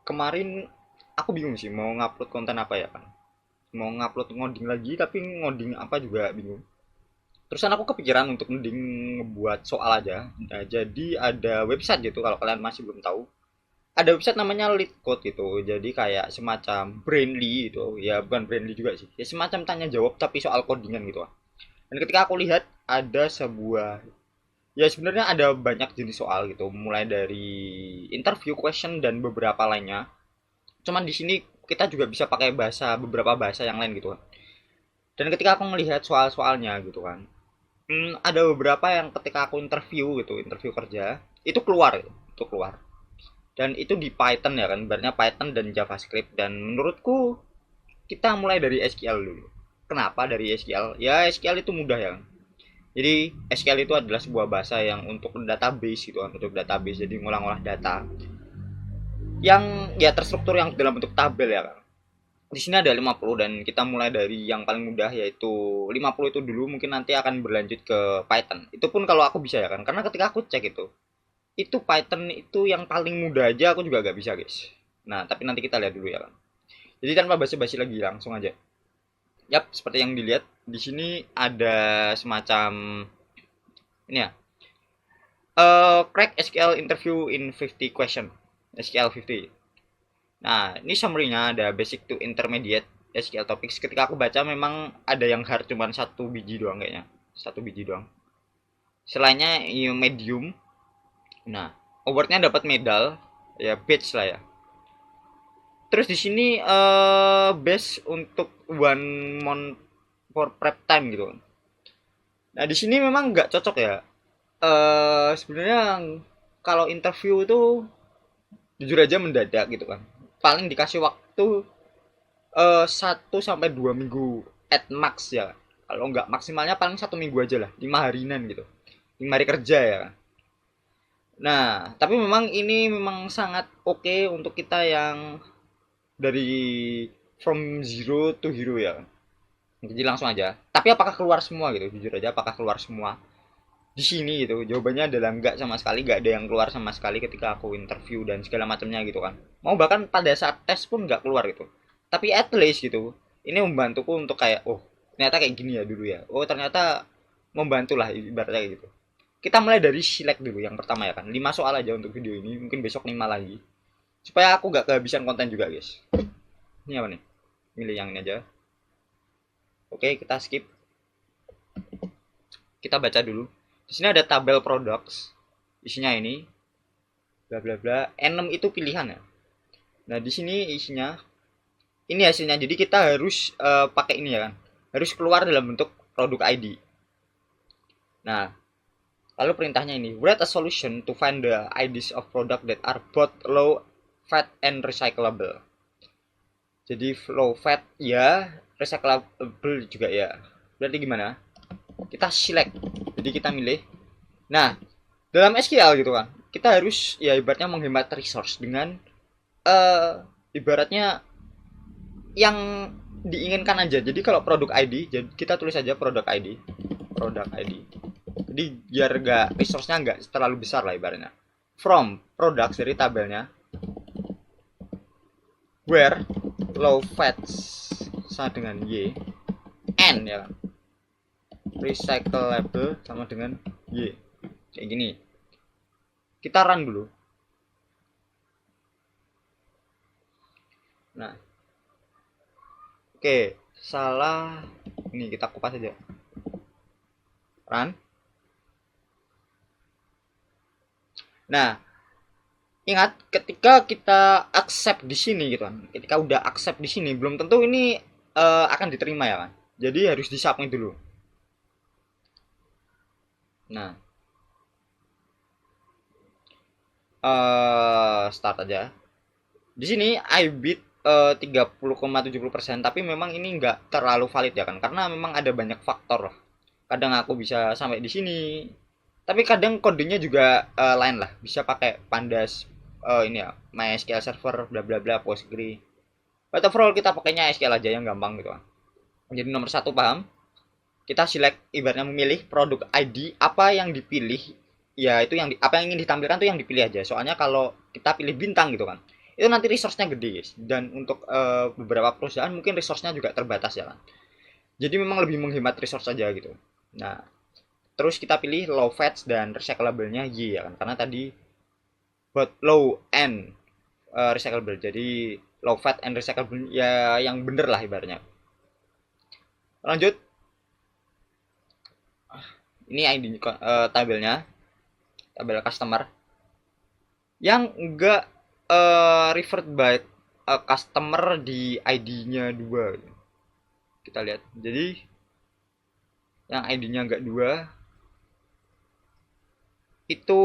kemarin aku bingung sih mau ngupload konten apa ya kan. Mau ngupload ngoding lagi tapi ngoding apa juga bingung. Terusan aku kepikiran untuk mending ngebuat soal aja. Nah, jadi ada website gitu kalau kalian masih belum tahu. Ada website namanya LeetCode gitu. Jadi kayak semacam Brainly gitu. Ya bukan Brainly juga sih. Ya semacam tanya jawab tapi soal codingan gitu. Dan ketika aku lihat ada sebuah, ya sebenarnya ada banyak jenis soal gitu, mulai dari interview question dan beberapa lainnya. Cuman di sini kita juga bisa pakai beberapa bahasa yang lain gitu kan. Dan ketika aku melihat soal-soalnya gitu kan, ada beberapa yang ketika aku interview gitu, interview kerja, itu keluar gitu, itu keluar. Dan itu di Python ya kan, ibaratnya Python dan JavaScript. Dan menurutku kita mulai dari SQL dulu. Kenapa dari SQL? Ya SQL itu mudah ya kan. Jadi SQL itu adalah sebuah bahasa yang untuk database gitu kan, untuk database. Jadi ngulang-ngulang data yang ya terstruktur yang dalam bentuk tabel ya kan. Di sini ada 50 dan kita mulai dari yang paling mudah yaitu 50 itu dulu, mungkin nanti akan berlanjut ke Python. Itu pun kalau aku bisa ya kan. Karena ketika aku cek itu Python itu yang paling mudah aja aku juga gak bisa, guys. Nah, tapi nanti kita lihat dulu ya kan. Jadi tanpa basa-basi lagi langsung aja. Yap, seperti yang dilihat di sini ada semacam ini ya. Crack SQL interview in 50 question. SQL 50. Nah, ini summary-nya ada basic to intermediate SQL topics. Ketika aku baca memang ada yang hard cuman satu biji doang kayaknya. Satu biji doang. Selainnya medium. Nah, awardnya dapat medal, ya badge lah ya. Terus di sini base untuk one month for prep time gitu. Nah, di sini memang nggak cocok ya. Sebenarnya kalau interview itu jujur aja mendadak gitu kan. Paling dikasih waktu 1 sampai 2 minggu at max ya. Kalau nggak maksimalnya paling 1 minggu aja lah, 5 harian gitu, 5 hari kerja ya. Nah, tapi memang ini memang sangat oke untuk kita yang dari from zero to hero ya. Jadi langsung aja. Tapi apakah keluar semua gitu? Jujur aja, apakah keluar semua di sini gitu? Jawabannya adalah enggak sama sekali, enggak ada yang keluar sama sekali ketika aku interview dan segala macamnya gitu kan. Mau bahkan pada saat tes pun enggak keluar gitu. Tapi at least gitu, ini membantuku untuk kayak, oh ternyata kayak gini ya dulu ya. Oh ternyata membantu lah ibaratnya kayak gitu. Kita mulai dari select dulu yang pertama ya kan. 5 soal aja untuk video ini, mungkin besok 5 lagi. Supaya aku gak kehabisan konten juga guys. Ini apa nih? Milih yang ini aja. Oke, kita skip. Kita baca dulu. Di sini ada tabel products. Isinya ini bla bla bla. N6 itu pilihan ya. Nah, di sini isinya ini hasilnya. Jadi kita harus pakai ini ya kan. Harus keluar dalam bentuk produk ID. Nah, lalu perintahnya ini, write a solution to find the IDs of product that are both low fat and recyclable. Jadi low fat ya, recyclable juga ya. Berarti gimana? Kita select. Jadi kita milih. Nah, dalam SQL gitu kan, kita harus ya ibaratnya menghemat resource dengan ibaratnya yang diinginkan aja. Jadi kalau produk ID, jadi kita tulis aja produk ID, produk ID. Jadi biar gak resource-nya nggak terlalu besar lah ibaratnya. From products dari tabelnya, where low fat sama dengan y, n ya kan, recyclable sama dengan y, kayak gini. Kita run dulu. Nah, oke, salah. Ini kita kupas aja. Run. Nah, ingat ketika kita accept di sini gitu kan. Ketika udah accept di sini belum tentu ini akan diterima ya kan. Jadi harus disubmit dulu. Nah, start aja. Di sini I bid 30,70%, tapi memang ini nggak terlalu valid ya kan, karena memang ada banyak faktor lah. Kadang aku bisa sampai di sini, tapi kadang kodenya juga lain lah. Bisa pakai pandas ini ya, MySQL server bla bla bla Postgre. But overall kita pakainya SQL aja yang gampang gitu kan. Jadi nomor satu paham, kita select ibaratnya memilih produk ID apa yang dipilih, ya itu yang apa yang ingin ditampilkan tuh yang dipilih aja. Soalnya kalau kita pilih bintang gitu kan, itu nanti resource-nya gede guys. Dan untuk beberapa perusahaan mungkin resource-nya juga terbatas ya kan. Jadi memang lebih menghemat resource saja gitu. Nah, terus kita pilih low fats dan recyclable-nya Y ya kan, karena tadi buat low and recyclable, jadi low fat and recyclable ya yang bener lah ibaratnya. Lanjut, ini ID tabelnya, tabel customer yang enggak referred by customer di ID-nya 2 gitu. Kita lihat, jadi yang ID-nya enggak 2 itu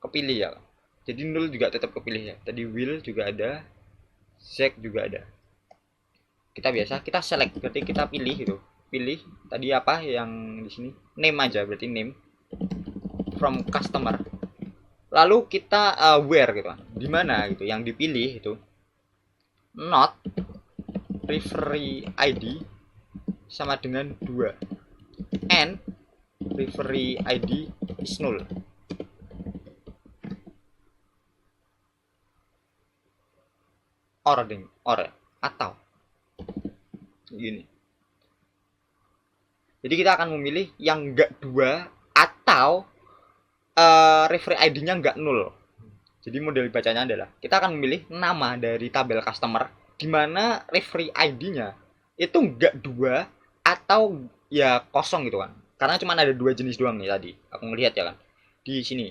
kepilih ya. Jadi nul juga tetap kepilih ya. Tadi will juga ada, Zack juga ada. Kita select, berarti kita pilih gitu. Pilih tadi apa yang di sini? Name aja, berarti name from customer. Lalu kita where gitu. Di mana gitu yang dipilih itu. Not referee ID sama dengan 2. And referee ID is null. Or atau gini. Jadi kita akan memilih yang enggak 2 atau referee ID-nya enggak null. Jadi model bacanya adalah kita akan memilih nama dari tabel customer di mana referee ID-nya itu enggak 2 atau ya kosong gitu kan. Karena cuma ada 2 jenis doang nih tadi. Aku ngelihat ya kan. Di sini.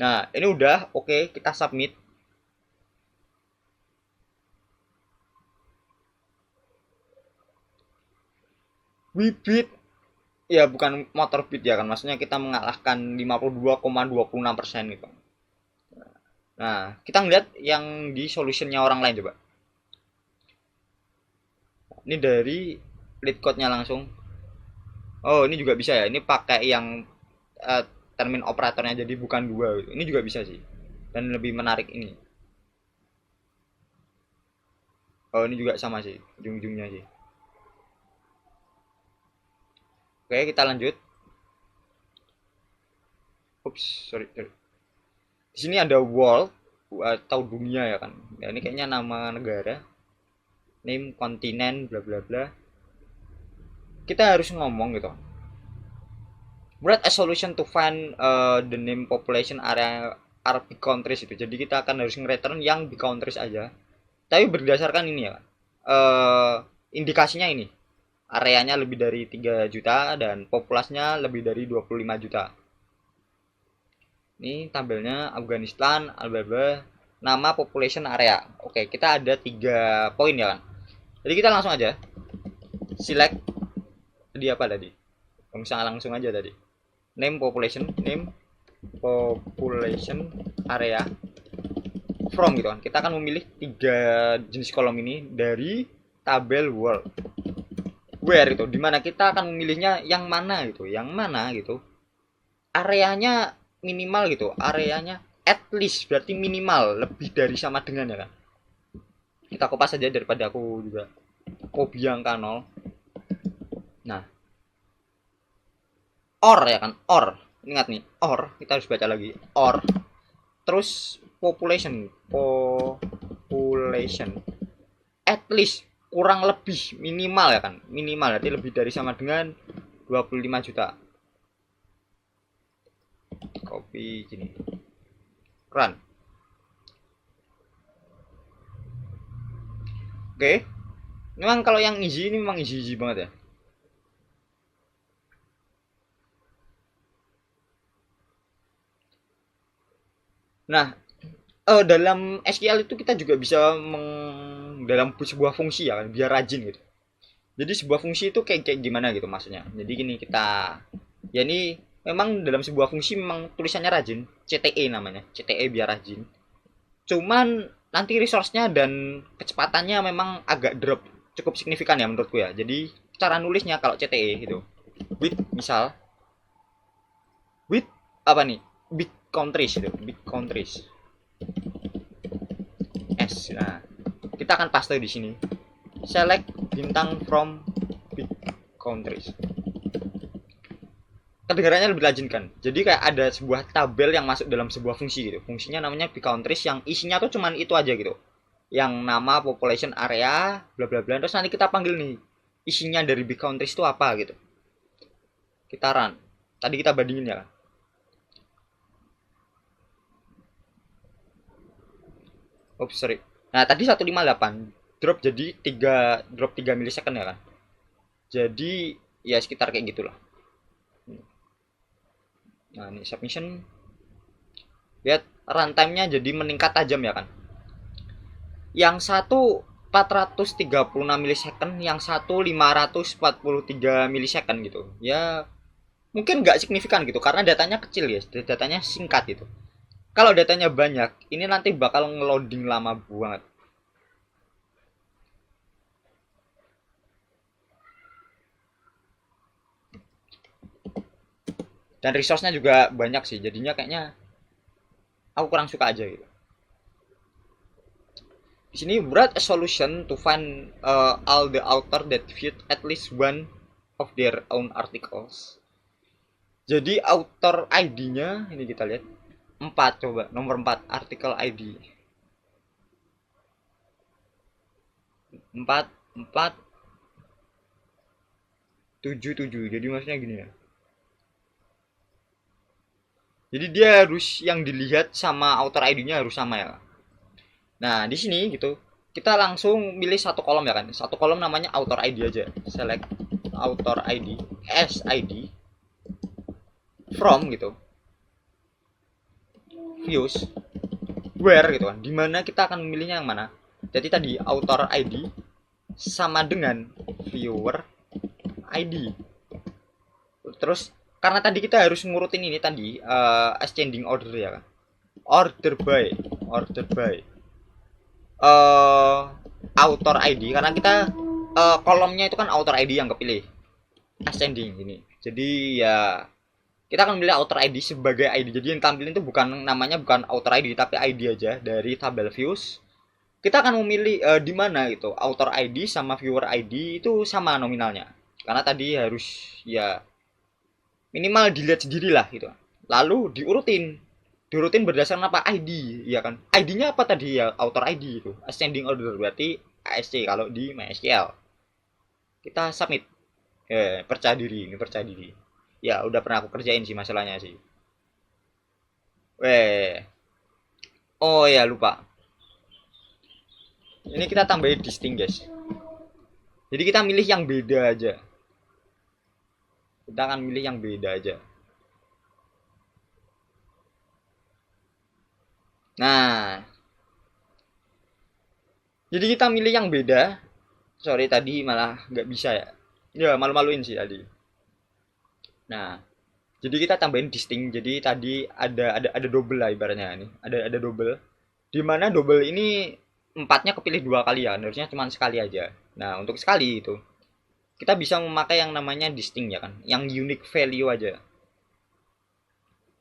Nah, ini udah oke, kita submit. Wibit ya bukan motor beat ya kan, maksudnya kita mengalahkan 52,26% gitu. Nah, kita ngeliat yang di solutionnya orang lain coba. Ini dari lead code-nya langsung. Oh, ini juga bisa ya. Ini pakai yang termin operatornya, jadi bukan 2 gitu. Ini juga bisa sih. Dan lebih menarik ini. Oh, ini juga sama sih, ujung-ujungnya sih. Oke, kita lanjut. Ups, sorry. Di sini ada world atau dunia ya kan. Ya, ini kayaknya nama negara. Name, kontinen, bla bla bla. Kita harus ngomong gitu. Write a solution to find the name population area are big countries itu. Jadi kita akan harus nge-return yang big countries aja. Tapi berdasarkan ini ya. Indikasinya ini. Areanya lebih dari 3 juta dan populasinya lebih dari 25 juta. Ini tabelnya Afghanistan, Alberta, nama population area. Oke, kita ada 3 poin ya kan. Jadi kita langsung aja select di apa tadi? Langsung aja tadi. Name population area from gitu kan. Kita akan memilih 3 jenis kolom ini dari tabel world. Where itu, dimana kita akan memilihnya yang mana gitu, areanya minimal gitu, areanya at least berarti minimal lebih dari sama dengan ya kan. Kita kopas saja daripada aku juga biang kanol. Nah, or ya kan, or ingat nih, or kita harus baca lagi, or terus population at least kurang lebih minimal ya kan, minimal berarti lebih dari sama dengan 25 juta. Copy gini, run. Oke, memang kalau yang easy ini memang easy banget ya. Nah, dalam SQL itu kita juga bisa dalam sebuah fungsi ya kan, biar rajin gitu. Jadi sebuah fungsi itu kayak gimana gitu maksudnya. Jadi gini, kita ya ini memang dalam sebuah fungsi memang tulisannya rajin, CTE namanya, CTE biar rajin. Cuman nanti resource-nya dan kecepatannya memang agak drop cukup signifikan ya menurutku ya. Jadi cara nulisnya kalau CTE gitu, with misal with apa nih, big countries gitu, big countries S. Nah, kita akan paste di sini. Select bintang from big countries. kedengarannya lebih rajin kan. Jadi kayak ada sebuah tabel yang masuk dalam sebuah fungsi gitu. Fungsinya namanya bcountries yang isinya tuh cuman itu aja gitu. Yang nama population area bla bla bla. Terus nanti kita panggil nih isinya dari bcountries itu apa gitu. Kita run. Tadi kita bandingin ya kan. Oops, sorry. Nah, tadi 158 drop jadi 3 milisecond ya kan. Jadi ya sekitar kayak gitulah. Nah, ini submission, lihat runtime-nya jadi meningkat tajam ya kan. Yang satu 436 milisecond, yang satu 543 milisecond gitu. Ya mungkin nggak signifikan gitu karena datanya kecil ya, datanya singkat gitu. Kalau datanya banyak, ini nanti bakal ngeloading lama banget. Dan resource-nya juga banyak sih, jadinya kayaknya aku kurang suka aja gitu. Di sini write a solution to find all the author that viewed at least one of their own articles. Jadi author ID-nya ini kita lihat 4, coba nomor 4 artikel ID 4 4 7 7. Jadi maksudnya gini ya. Jadi dia harus yang dilihat sama author ID-nya harus sama ya. Nah, di sini gitu. Kita langsung milih satu kolom ya kan. Satu kolom namanya author ID aja. Select author ID, SID from gitu. Views where gitu kan. Dimana kita akan memilihnya yang mana. Jadi tadi author ID sama dengan viewer ID. Terus karena tadi kita harus ngurutin ini tadi ascending order ya kan. Order by author ID karena kita kolomnya itu kan author ID yang kepilih ascending ini. Jadi ya kita akan memilih author ID sebagai ID. Jadi yang tampilin itu bukan namanya, bukan author ID tapi ID aja dari tabel views. Kita akan memilih di mana gitu author ID sama viewer ID itu sama nominalnya karena tadi harus ya minimal dilihat sendiri lah gitu. Lalu diurutin berdasarkan apa ID ya kan. ID-nya apa tadi ya, author ID itu ascending order berarti ASC kalau di MySQL. Kita submit. Percaya diri, ini percaya diri. Ya udah pernah aku kerjain sih masalahnya sih. Oh ya lupa, ini kita tambahin distinct guys. Jadi kita milih yang beda aja. Kita akan milih yang beda aja. Nah, jadi kita milih yang beda. Sorry tadi malah nggak bisa ya. Ya malu-maluin sih tadi. Nah, jadi kita tambahin distinct. Jadi tadi ada double lah ibaratnya nih. Ada double. Dimana double ini empatnya kepilih 2 kali ya. Harusnya cuma sekali aja. Nah, untuk sekali itu kita bisa memakai yang namanya distinct ya kan. Yang unique value aja.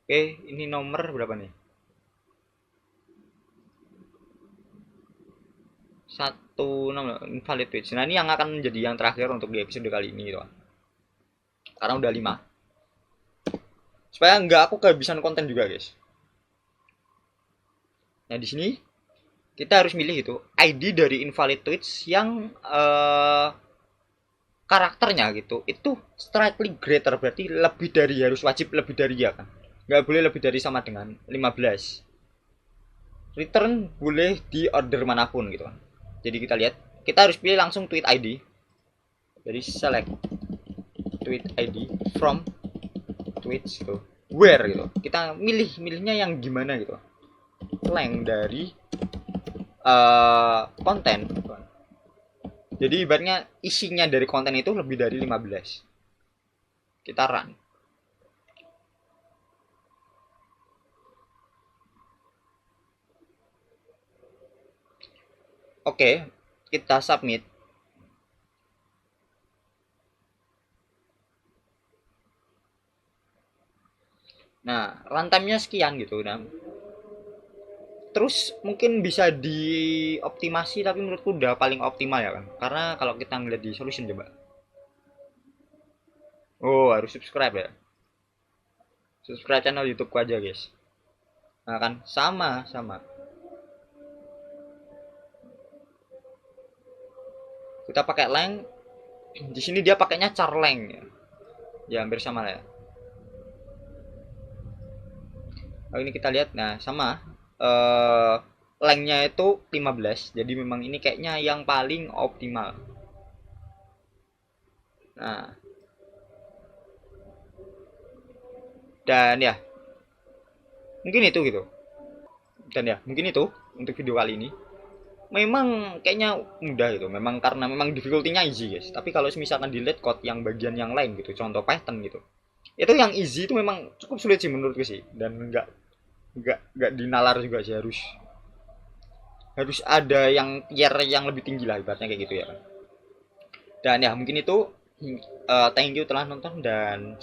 Oke, ini nomor berapa nih? 16 invalid page. Nah ini yang akan menjadi yang terakhir untuk di episode kali ini gitu. Karena udah 5. Supaya nggak aku kehabisan konten juga guys. Nah di sini kita harus milih itu ID dari invalid tweets yang karakternya gitu itu slightly greater, berarti lebih dari, harus wajib lebih dari ya kan. Nggak boleh lebih dari sama dengan 15. Return boleh di order manapun gitu kan. Jadi kita lihat, kita harus pilih langsung tweet ID. Jadi select tweet ID from tweets gitu. Where gitu. Kita milihnya yang gimana gitu. Length dari konten. Jadi ibaratnya isinya dari konten itu lebih dari 15. Kita run. Oke, kita submit. Nah, runtime-nya sekian gitu. Nah, terus mungkin bisa dioptimasi tapi menurutku udah paling optimal ya kan. Karena kalau kita ngeliat di solution coba. Oh, harus subscribe ya. subscribe channel YouTubeku aja guys. Nah kan sama sama, kita pakai length, di sini dia pakainya char length ya, ya hampir sama lah ya. Lalu ini kita lihat, nah sama, lengthnya itu 15, jadi memang ini kayaknya yang paling optimal. Nah, dan ya mungkin itu gitu, dan ya mungkin itu untuk video kali ini. Memang kayaknya mudah gitu, memang karena memang difficulty-nya easy guys, tapi kalau misalkan delete code yang bagian yang lain gitu, contoh Python gitu, itu yang easy itu memang cukup sulit sih menurutku sih, dan nggak dinalar juga sih, harus harus ada yang tier yang lebih tinggi lah ibaratnya kayak gitu ya kan. Dan ya mungkin itu, thank you telah nonton dan